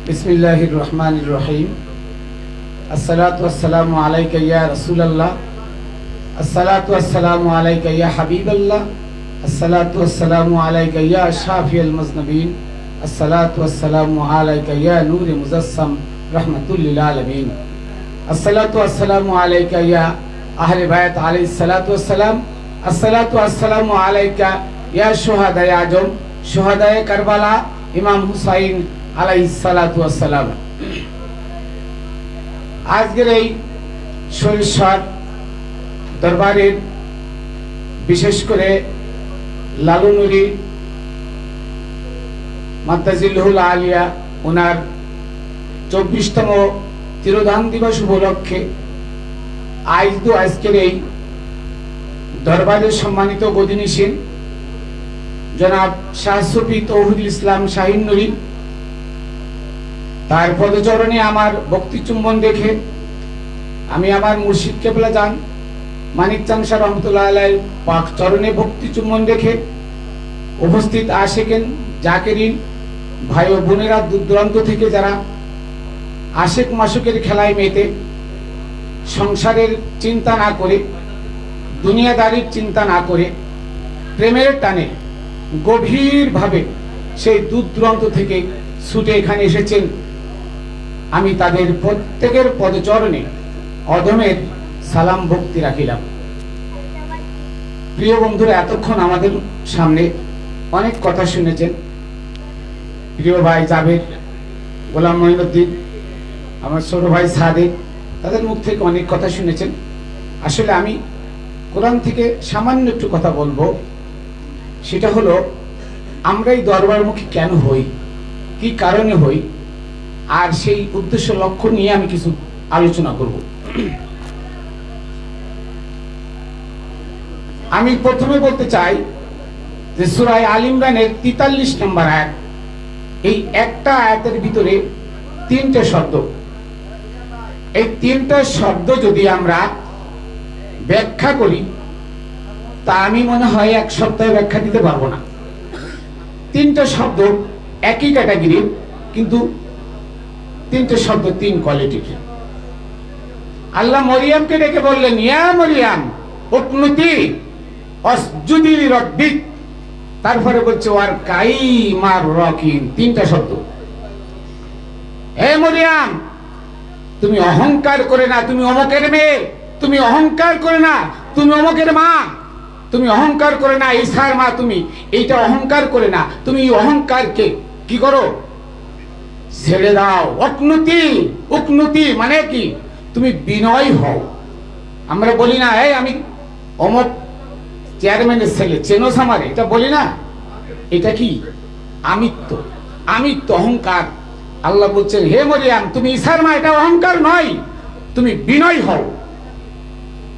बिस्मिल्लाहिर रहमानिर रहीम। अस्सलातु वस्सलामु अलैका या रसूलल्लाह, अस्सलातु वस्सलामु अलैका या हबीबल्लाह, अस्सलातु वस्सलामु अलैका या शाफिअल मुज़नबीन, अस्सलातु वस्सलामु अलैका या नूर मुजस्सम रहमतुल लिल आलमीन, अस्सलातु वस्सलामु अलैका या अहले बैत अलैहिस्सलातु वस्सलाम, अस्सलातु वस्सलामु अलैका या शुहदाए आजम, शुहदाए करबला, इमाम हुसैन আলাইহিসসালাতু ওয়াসসালাম। আজকের এই সরিষার দরবারের বিশেষ করে লালু নুরি মাদ্দাজিলহুল আলিয়া ওনার 24তম তিরোধান দিবস উপলক্ষে আজকের এই দরবারের সম্মানিত গদিনিসীন জনাব শাহ সুফি তৌহিদুল ইসলাম শাহিন নুরি তার পদচরণে আমার ভক্তি চুম্বন রেখে আমি আমার মুর্শিদ কেবলা জান মানিক চাঁদ শাহ রহমতুল্লাহ আলাইহির পাক চরণে ভক্তি চুম্বন রেখে উপস্থিত আশিকিন জাকিরিন ভাই ও বোনেরা দূর দূরান্ত থেকে যারা আশিক মাসুকের খেলায় মেতে সংসারের চিন্তা না করে দুনিয়াদারির চিন্তা না করে প্রেমের টানে গভীরভাবে সেই দূর দূরান্ত থেকে ছুটে এখানে এসেছেন, আমি তাদের প্রত্যেকের পদচরণে অদমের সালাম ভক্তি রাখিলাম। প্রিয় বন্ধুরা, এতক্ষণ আমাদের সামনে অনেক কথা শুনেছেন। প্রিয় ভাই জাবের, গোলাম মঈনুদ্দিন, আমার ছোট ভাই সাদেক, তাদের মুখ থেকে অনেক কথা শুনেছেন। আসলে আমি কোরআন থেকে সামান্য একটু কথা বলবো। সেটা হলো, আমরা এই দরবারমুখী কেন হই, কি কারণে হই, আর সেই উদ্দেশ্য লক্ষ্য নিয়ে আমি কিছু আলোচনা করব। আমি প্রথমে বলতে চাই যে সূরা আল ইমরানের 43 নম্বর আয়াত, এই একটা আয়াতের ভিতরে তিনটে শব্দ। এই তিনটা শব্দ যদি আমরা ব্যাখ্যা করি তা আমি মনে হয় এক সপ্তাহে ব্যাখ্যা দিতে পারবো না। তিনটা শব্দ একই ক্যাটাগরির, কিন্তু তিনটে শব্দ তিন কোয়ালিটির। আল্লাহ মরিয়মকে ডেকে বললেন, ইয়া মরিয়ম উকনুতি ওয়াসজুদি লিরাব্বিক, তারপরে বলছে ওয়ার কাই মার রাকিন। তিনটা শব্দ। হে মরিয়ম, তুমি অহংকার করে না, তুমি অমুকের মেয়ে, তুমি অহংকার করে না, তুমি অমুকের মা, তুমি অহংকার করে না, ঈসার মা তুমি, এইটা অহংকার করে না, তুমি অহংকারকে কি করো, ছেড়ে দাও। উকনুতি, উকনুতি মানে কি, তুমি বিনয় হও। আমরা বলি না, এই আমি অমুক চেয়ারম্যানের ছেলে, চেনোস আমারে, এটা বলি না। এটা কি আমিত্ব, আমিত্ব, অহংকার। আল্লাহ বলছেন, হে মরিয়াম তুমি ঈসার মা, এটা অহংকার নয়, তুমি বিনয় হও।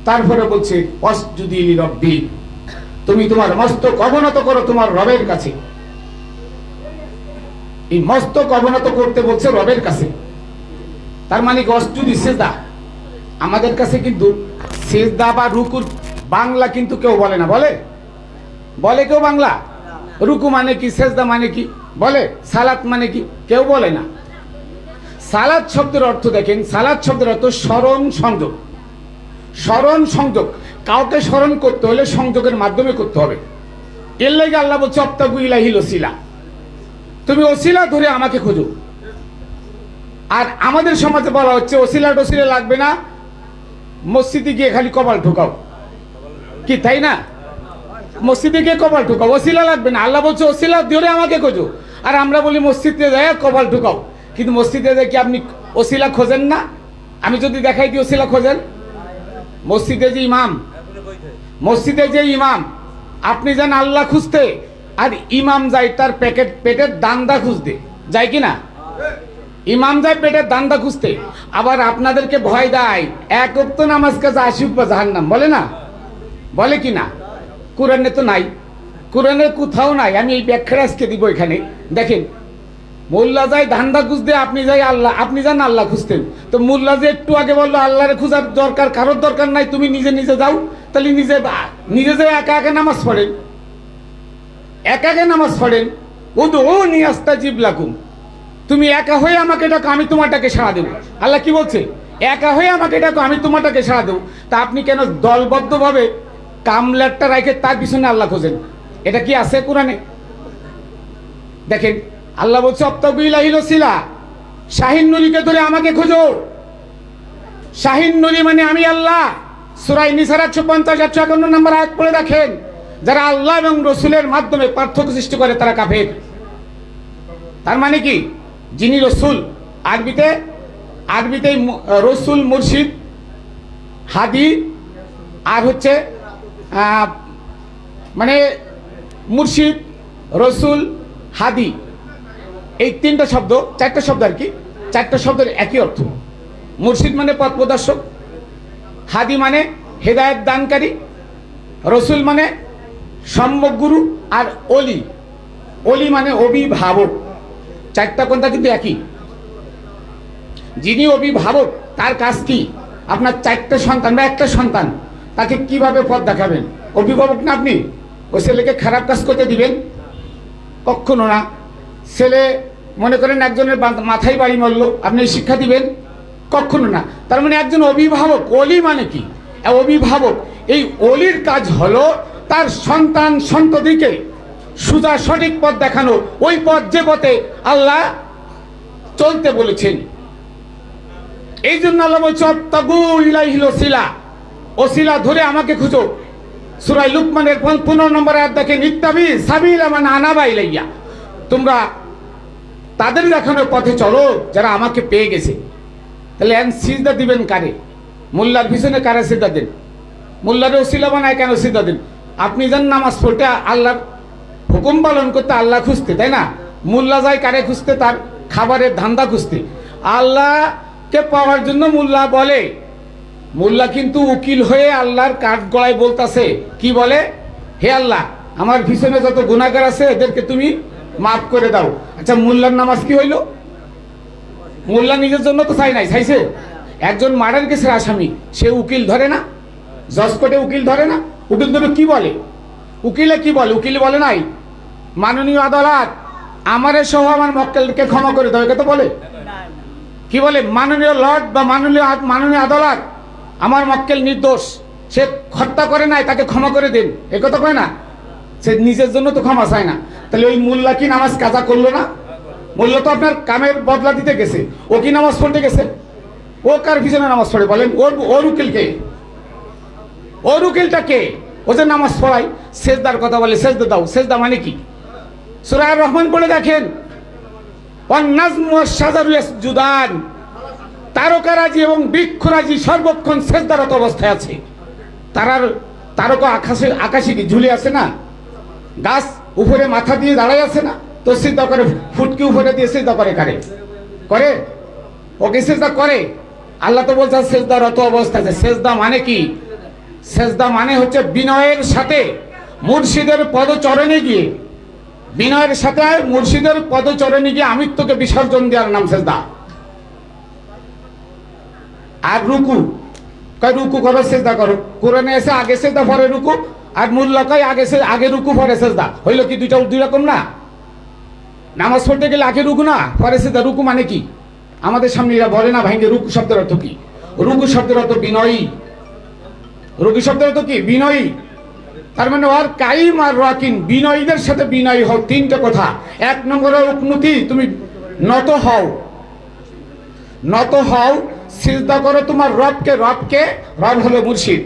তারপরে বলছে ওয়াসজুদি লিরাব্বিক, তুমি তোমার মস্তক অবনত করো তোমার রবের কাছে। এই মস্তক অবনত করতে বলছে রবের কাছে, তার মানে ওয়াসজুদি সিজদা। আমাদের কাছে কিন্তু সিজদা বা রুকুর বাংলা কিন্তু কেউ বলে না। বলে বলে কেউ বাংলা? রুকু মানে কি, সিজদা মানে কি বলে? সালাত মানে কি কেউ বলে না। সালাত শব্দের অর্থ দেখেন, সালাত শব্দের অর্থ স্মরণ সংযোগ। স্মরণ সংযোগ, কাউকে স্মরণ করতে হলে সংযোগের মাধ্যমে করতে হবে। এর লাগে আল্লাহ বলছে অবতাগু ইলাইহিল ওসিলা, তুমি ওসিলা ধরে আমাকে খোঁজো। আর আমাদের সমাজে বলা হচ্ছে ওসিলা টসিলা লাগবে না, মসজিদে গিয়ে খালি কপাল ঠোকাও, কি তাই না? মসজিদে গিয়ে কপাল ঠোকাও, ওসিলা লাগবে না। আল্লাহ বলছে ওসিলা ধরে আমাকে খোঁজো। আর আমরা বলি মসজিদে যায় কপাল ঠোকাও, কিন্তু মসজিদে যায় কি আপনি ওসিলা খোঁজেন না? আমি যদি দেখাই দিই ওসিলা খোঁজেন, মসজিদে যে ইমাম, মসজিদে যে ইমাম, আপনি যান আল্লাহ খুঁজতে, আর ইমাম যায় তার পেটের দান্দা খুঁজতে, যায় কিনা? ইমাম যায় পেটের দান্দা খুঁজতে। আবার আপনাদেরকে ভয় দেয় এক ওয়াক্ত নামাজ কাছে 80 বা জাহান্নাম, বলে না? বলে কিনা? কোরআনে তো নাই, কোরআনে কোথাও নাই। আমি এই ব্যাখ্যা আজকে দিব এখানে। দেখেন, মোল্লা যায় ধান্দা খুঁজতে, আপনি যাই আল্লাহ, আপনি যান আল্লাহ খুঁজতেন। তো মোল্লা যে একটু আগে বললো আল্লাহরে খোঁজার দরকার কারোর দরকার নাই, তুমি নিজে নিজে যাও, তাহলে নিজে নিজে যে একা একা নামাজ পড়েন, একা একা নামাজ পড়েন, উদউনি আস্তাজিব লাকুম, তুমি একা হয়ে আমাকে ডাকো, আমি তোমারটাকে সাড়া দেবো। আল্লাহ কি বলছে? একা হয়ে আমাকে ডাকো, আমি তোমারটাকে সাড়া দেবো। তা আপনি কেন দলবদ্ধভাবে কামলারটা রাখে তার পিছনে আল্লাহ খোঁজেন? এটা কি আছে কোরআনে? দেখেন আল্লাহ বলছে অবতাগু ইলাইহিল ওসিলা, শাহিন নূরীকে ধরে আমাকে খোঁজো। শাহিন নূরী মানে আমি আল্লাহ। সূরা নিসার 150 151 নম্বর আয়াত পড়ে দেখেন, যারা আল্লাহ এবং রসুলের মাধ্যমে পার্থক্য সৃষ্টি করে তারা কাফের। তার মানে কি? যিনি রসুল, আরবিতে রসুল, মুর্শিদ, হাদি, আর হচ্ছে মানে মুর্শিদ, রসুল, হাদি, এই তিনটা শব্দ, চারটা শব্দ আর কি, চারটা শব্দের একই অর্থ। মুর্শিদ মানে পথ প্রদর্শক, হাদি মানে হেদায়েত দানকারী, রসুল মানে সম্যক গুরু, আর অলি মানে অভিভাবক। চারটা কোনটা কিন্তু একই। যিনি অভিভাবক তার কাজ কি? আপনার চারটে সন্তান বা একটা সন্তান, তাকে কিভাবে পথ দেখাবেন? অভিভাবক না আপনি? ওই ছেলেকে খারাপ কাজ করতে দিবেন? কখনো না। ছেলে মনে করেন একজনের মাথায় বাড়ি মারলো, আপনি শিক্ষা দিবেন? কখনো না। তার মানে একজন অভিভাবক, অলি মানে কি? অভিভাবক, এই অলির কাজ হলো তার সন্তান সন্ততিকে সুজা সঠিক পথ দেখানো, ওই পথ যে পথে আল্লাহ চলতে বলেছেন। এই জন্য আল্লাহ বলছে অবতাগু ইলাইহিল ওসিলা, ওসিলা ধরে আমাকে খুঁজো। সূরা লুকমানের 15 নম্বর আয়াত দেখেন, ইত্তাবি সাবিলা মান আনাবা ইলাইয়া, তোমরা তাদের দেখানো পথে চলো যারা আমাকে পেয়ে গেছে। তাহলে সিজদা দিবেন কারে? মোল্লার পিছনে কারে সিজদা দেন? মোল্লারে ওসিলা বানায় কেন সিজদা দেন? আপনি যান নামাজ পড়তে, আল্লাহর হুকুম পালন করতে, আল্লাহ খুঁজতে, তাই না? মোল্লা যায় কারে খুঁজতে? তার খাবারের ধান্দা খুঁজতে। আল্লাহকে পাওয়ার জন্য মোল্লা বলে, মোল্লা কিন্তু উকিল হয়ে আল্লাহর কাঠ গলায় বলতাছে, কি বলে? হে আল্লাহ, আমার পিছনে যত গুনাহগার আছে এদেরকে তুমি মাফ করে দাও। আচ্ছা, মোল্লার নামাজ কি হইল? মোল্লা নিজের জন্য তো চাই নাই, চাইছে? একজন মার্ডার কেসের আসামি, সে উকিল ধরে না? জজ কোর্টে উকিল ধরে না? উকিল ধরে কি বলে? উকিলে কি বলে? উকিল বলে নাই, মাননীয় আদালত আমারে সহ আমার মক্কেলকে ক্ষমা করে দাও, এটা বলে? কি বলে? মাননীয় লর্ড বা মাননীয় আদালত, আমার মক্কেল নির্দোষ, সে হত্যা করে নাই, তাকে ক্ষমা করে দিন, একথা কয় না? সে নিজের জন্য তো ক্ষমা চায় না। তাহলে ওই মোল্লা কি নামাজ কাজা করলো না? মোল্লা তো আপনার কামের বদলা দিতে গেছে, ও কি নামাজ পড়তে গেছে? ও কার পিছনে নামাজ পড়ে বলেন? ওর উকিলকে, ওর উকিলটা কে? ও যে নামাজ পড়াই, সেজদার কথা বলে, সেজদা দাও। সেজদা মানে কি? সূরা আর রহমান পড়ে দেখেন, ওয়ান নাজমু ওয়াশ শাজারু ইয়াসজুদান, তারকারাজি এবং বৃক্ষরাজি সর্বক্ষণ সেজদারত অবস্থায় আছে। তারকা আকাশে কি ঝুলে আছে না? গাছ উপরে মাথা দিয়ে দাঁড়ায় আছে না? তো সিজদা করে, ফুটকি উপরে দিয়ে সিজদা করে কারে? করে? ওকে সিজদা করে। আল্লাহ তো বলছে সেজদারত অবস্থায় আছে। সেজদা মানে কি? সেজদা মানে হচ্ছে বিনয়ের সাথে মুর্শিদের পদচরণে গিয়ে, বিনয়ের সাথে মুর্শিদের পদচরণে গিয়ে আমিত্বকে বিসর্জন দেওয়ার নাম সেজদা। আর রুকু কয়, রুকু করো, সেজদা করো। কোরআনে এসে আগে সেজদা পরে রুকু, আর মোল্লা কয় আগে রুকু পরে সেজদা। হইল কি দুই রকম না? নামাজ পড়তে গেলে আগে রুকু না পরে সেজদা। রুকু মানে কি? আমাদের সামনে এরা বলে না ভাঙ্গে, রুকু শব্দের অর্থ কি? রুকু শব্দের অর্থ বিনয়ী। রুকু শব্দের অর্থ কি? বিনয়ী। তার মানে ওর কাইম আর রাকিন, বিনয়ীদের সাথে বিনয়ী হও। তিনটে কথা। এক নম্বরে উকনুতি, তুমি নত হও, নত হও, সিজদা করো তোমার রবকে। রব হলো মুর্শিদ।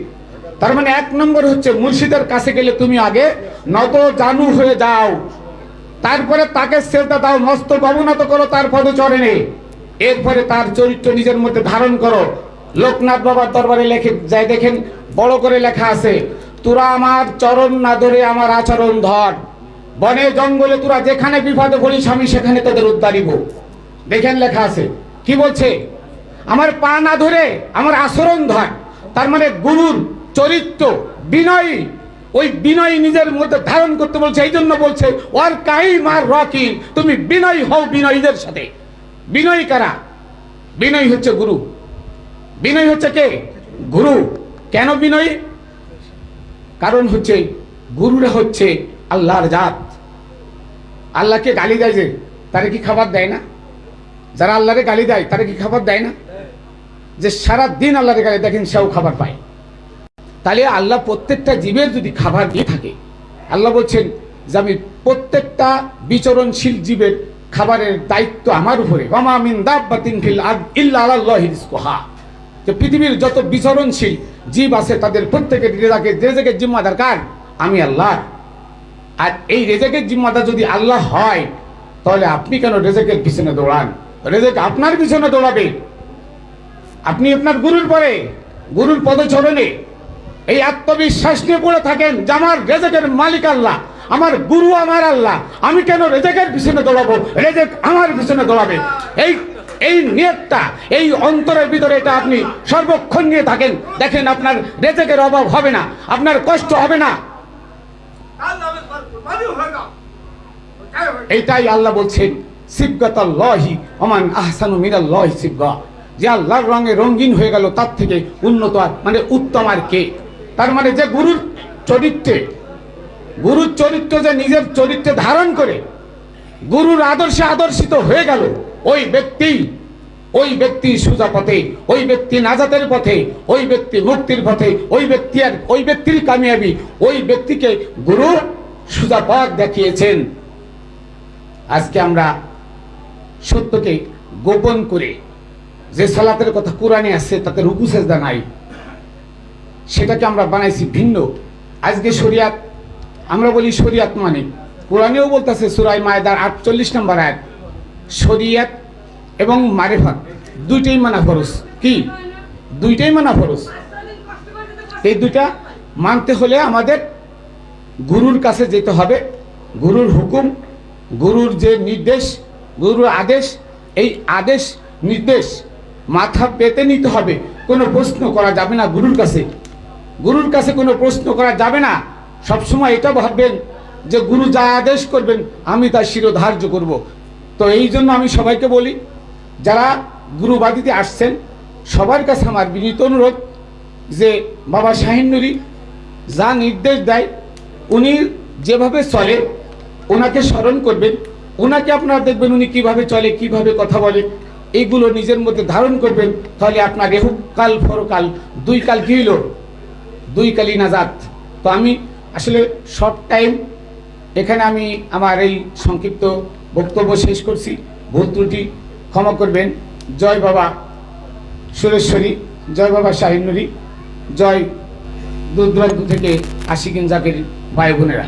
তার মানে এক নম্বর হচ্ছে মুর্শিদের কাছে গেলে তুমি আগে নত জানু হয়ে যাও, তারপরে তাকে সিজদা দাও, মস্তক অবনত করো তার পদচরণে, এরপরে তার চরিত্র নিজের মধ্যে ধারণ করো। লোকনাথ বাবার দরবারে লেখে যাই দেখেন, বড় করে লেখা আছে, তোরা আমার চরণ না ধরে আমার আচরণ ধর, বনে জঙ্গলে তোরা যেখানে বিপদে পড়িস আমি সেখানে তাদের উদ্ধারিব। দেখেন লেখা আছে, কি বলছে? আমার পা না ধরে আমার আচরণ ধর। তার মানে গুরুর চরিত্র বিনয়ী, ওই বিনয়ী নিজের মধ্যে ধারণ করতে বলছে। এই জন্য বলছে ওর কাইম আর রাকিন, তুমি বিনয়ী হও বিনয়ীদের সাথে। বিনয়ী কারা? বিনয়ী হচ্ছে গুরু। বিনয়ী হচ্ছে কে? গুরু। কেন বিনয়ী? কারণ হচ্ছে গুরুরা হচ্ছে আল্লাহর জাত। আল্লাহকে গালি দেয় যে তারা কি খাবার দেয় না? যারা আল্লাহরে গালি দেয় তারা কি খাবার দেয় না? যে সারা দিন আল্লাহরে গালি দেখেন সেও খাবার পায়। তাহলে আল্লাহ প্রত্যেকটা জীবের যদি খাবার দিয়ে থাকে, আল্লাহ বলছেন যে আমি প্রত্যেকটা বিচরণশীল জীবের খাবারের দায়িত্ব আমার উপরে। ওয়া মা মিন দাব্বাতিন ফিল আরদ ইল্লা আলাল্লাহি রিজকুহা, যে পৃথিবীর যত বিচরণশীল জীব আছে তাদের প্রত্যেকের রেজেকের জিম্মাদার কার? আমি আল্লাহ। আর এই রেজেকের জিম্মাদার যদি আল্লাহ হয়, তাহলে আপনি কেন রেজেকের পিছনে দৌড়ান? রেজেক আপনার পিছনে দৌড়াবে। আপনি আপনার গুরুর পরে, গুরুর পদচরণে এই আত্মবিশ্বাস নিয়ে পড়ে থাকেন যে আমার রেজেকের মালিক আল্লাহ, আমার গুরু আমার আল্লাহ, আমি কেন রেজেকের পিছনে দৌড়াবো? রেজেক আমার পিছনে দৌড়াবে। এই নিয়তটা, এই অন্তরের ভিতরে এটা আপনি সর্বক্ষণ নিয়ে থাকেন, দেখেন আপনার রেজেকের অভাব হবে না, আপনার কষ্ট হবে না। এইটাই আল্লাহ বলছেন সিবগাতাল্লাহি ওমান আহসানু মিনাল্লাহি সিবগা, যে আল্লাহর রঙে রঙিন হয়ে গেল তার থেকে উন্নত আর মানে উত্তম আর কে? তার মানে যে গুরুর চরিত্র যে নিজের চরিত্রে ধারণ করে গুরুর আদর্শে আদর্শিত হয়ে গেল, ওই ব্যক্তি সোজা পথে, ওই ব্যক্তি নাজাতের পথে, ওই ব্যক্তি মুক্তির পথে, ওই ব্যক্তির কামিয়াবি, ওই ব্যক্তিকে গুরু সোজা পথ দেখিয়েছেন। আজকে আমরা সত্যকে গোপন করে যে সালাতের কথা কোরআনে আছে তাতে রুকু সেজদা নাই, সেটাকে আমরা বানাইছি ভিন্ন। আজকে শরিয়াত, আমরা বলি শরিয়াত মানে, কোরআনেও বলতেছে সূরা মায়েদার 48 নম্বর আয়াত, শরিয়াত এবং মারিফাত দুইটাই মানা ফরজ। কি? দুইটাই মানা ফরজ। এই দুইটা মানতে হলে আমাদের গুরুর কাছে যেতে হবে। গুরুর হুকুম, গুরুর যে নির্দেশ, গুরুর আদেশ, এই আদেশ নির্দেশ মাথা পেতে নিতে হবে। কোনো প্রশ্ন করা যাবে না গুরুর কাছে, গুরুর কাছে কোনো প্রশ্ন করা যাবে না। সবসময় এটা ভাববেন যে গুরু যা আদেশ করবেন আমি তা শিরোধার্য করব। তো এই জন্য আমি সবাইকে বলি, যারা গুরুবাদিতে আসছেন সবার কাছে আমার বিনীত অনুরোধ যে বাবা শাহিন নুরি যা নির্দেশ দেয়, উনি যেভাবে চলে ওনাকে স্মরণ করবেন, ওনাকে আপনারা দেখবেন উনি কিভাবে চলে, কিভাবে কথা বলে, এইগুলো নিজের মধ্যে ধারণ করবেন। তাহলে আপনার এহুক কাল ফরকাল দুই কাল কি হইল? দুই কালই নাজাত। তো আমি আসলে শর্ট টাইম এখানে আমি আমার এই সংক্ষিপ্ত বক্তব্য শেষ করছি। ভুল ত্রুটি ক্ষমা করবেন। জয় বাবা সুরেশ্বরী, জয় বাবা শাহিন নুরি, জয় দূর দূরান্ত থেকে আশিকিন জাকের ভাই বোনেরা।